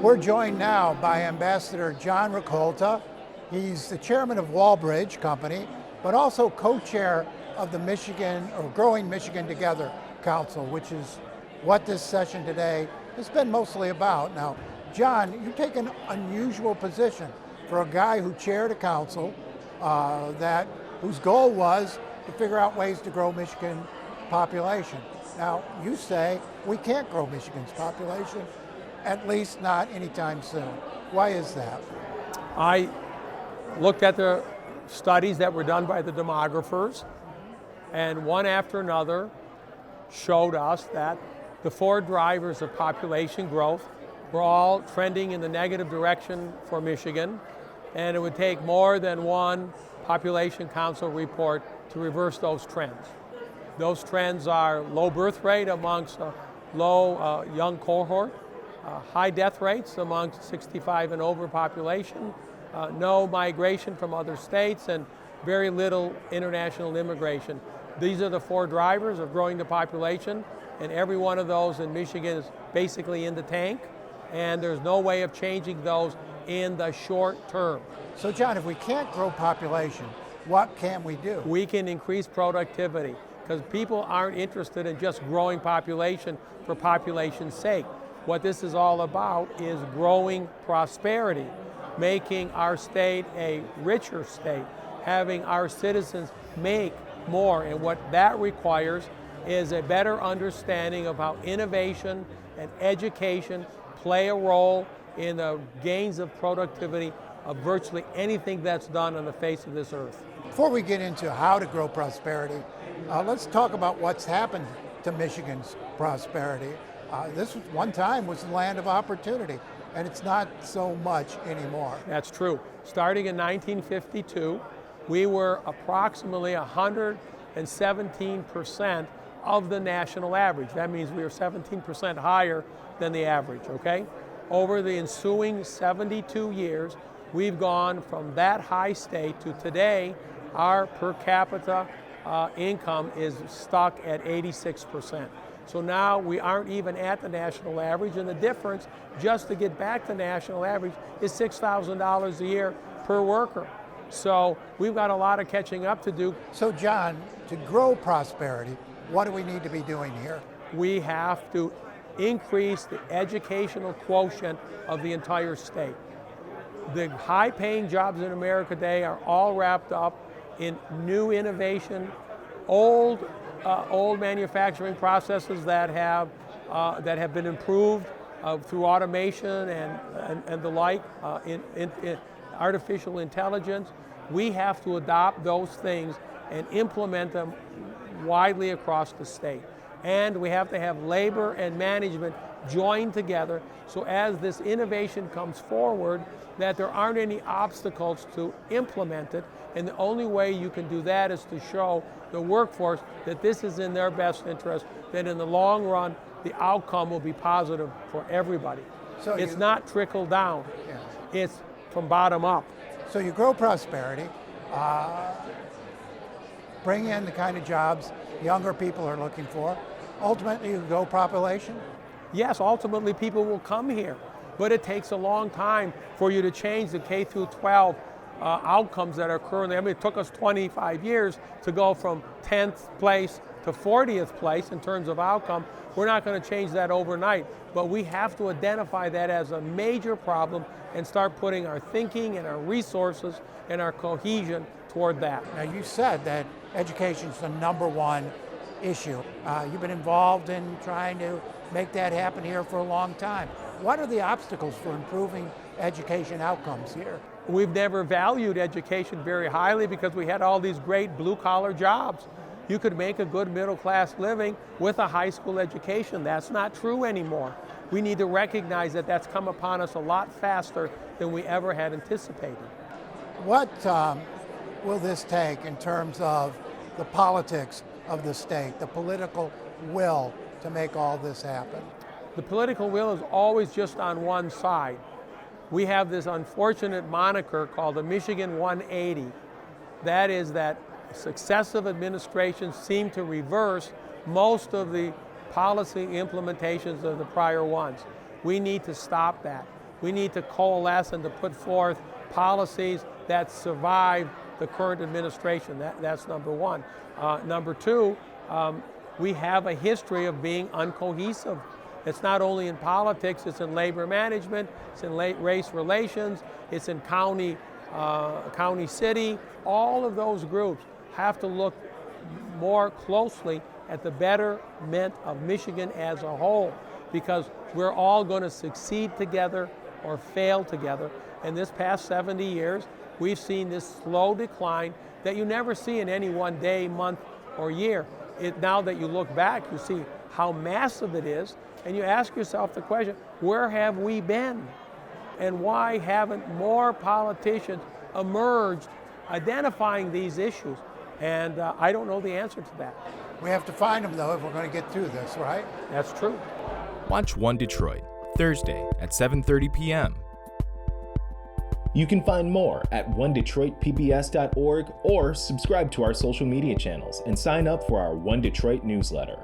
We're joined now by Ambassador John Rakolta. He's the chairman of Walbridge Company, but also co-chair of the Michigan, or Growing Michigan Together Council, which is what this session today has been mostly about. Now, John, you take an unusual position for a guy who chaired a council whose goal was to figure out ways to grow Michigan population. Now, you say we can't grow Michigan's population, at least not anytime soon. Why is that? I looked at the studies that were done by the demographers, and one after another showed us that the four drivers of population growth were all trending in the negative direction for Michigan, and it would take more than one population council report to reverse those trends. Those trends are low birth rate amongst a low young cohort, high death rates amongst 65 and over population, no migration from other states, and very little international immigration. These are the four drivers of growing the population, and every one of those in Michigan is basically in the tank, and there's no way of changing those in the short term. So John, if we can't grow population, what can we do? We can increase productivity, because people aren't interested in just growing population for population's sake. What this is all about is growing prosperity, making our state a richer state, having our citizens make more, and what that requires is a better understanding of how innovation and education play a role in the gains of productivity of virtually anything that's done on the face of this earth. Before we get into how to grow prosperity, let's talk about what's happened to Michigan's prosperity. This one time was the land of opportunity, and it's not so much anymore. That's true. Starting in 1952, we were approximately 117% of the national average. That means we were 17% higher than the average, okay? Over the ensuing 72 years, we've gone from that high state to today, our per capita income is stuck at 86%. So now we aren't even at the national average, and the difference, just to get back to national average, is $6,000 a year per worker. So we've got a lot of catching up to do. So John, to grow prosperity, what do we need to be doing here? We have to increase the educational quotient of the entire state. The high-paying jobs in America today are all wrapped up in new innovation, old manufacturing processes that have been improved through automation and the like, in artificial intelligence. We have to adopt those things and implement them widely across the state. And we have to have labor and management joined together, so as this innovation comes forward, that there aren't any obstacles to implement it. And the only way you can do that is to show the workforce that this is in their best interest, that in the long run, the outcome will be positive for everybody. So it's not trickle down, yes. It's from bottom up. So you grow prosperity, bring in the kind of jobs younger people are looking for. Ultimately, you grow population? Yes, ultimately people will come here, but it takes a long time for you to change the K through 12 outcomes that are currently. I mean, it took us 25 years to go from 10th place to 40th place in terms of outcome. We're not going to change that overnight, but we have to identify that as a major problem and start putting our thinking and our resources and our cohesion toward that. Now, you said that education is the #1 issue. You've been involved in trying to make that happen here for a long time. What are the obstacles for improving education outcomes here? We've never valued education very highly because we had all these great blue-collar jobs. You could make a good middle-class living with a high school education. That's not true anymore. We need to recognize that that's come upon us a lot faster than we ever had anticipated. What will this take in terms of the politics of the state, the political will to make all this happen? The political will is always just on one side. We have this unfortunate moniker called the Michigan 180. That is that successive administrations seem to reverse most of the policy implementations of the prior ones. We need to stop that. We need to coalesce and to put forth policies that survive the current administration. That's number one. Number two, we have a history of being uncohesive. It's not only in politics, it's in labor management, it's in race relations, it's in county city. All of those groups have to look more closely at the betterment of Michigan as a whole, because we're all going to succeed together or fail together. In this past 70 years, we've seen this slow decline that you never see in any one day, month, or year. Now that you look back, you see how massive it is, and you ask yourself the question, where have we been? And why haven't more politicians emerged identifying these issues? And I don't know the answer to that. We have to find them, though, if we're going to get through this, right? That's true. Watch One Detroit, Thursday at 7:30 p.m. You can find more at onedetroitpbs.org or subscribe to our social media channels and sign up for our One Detroit newsletter.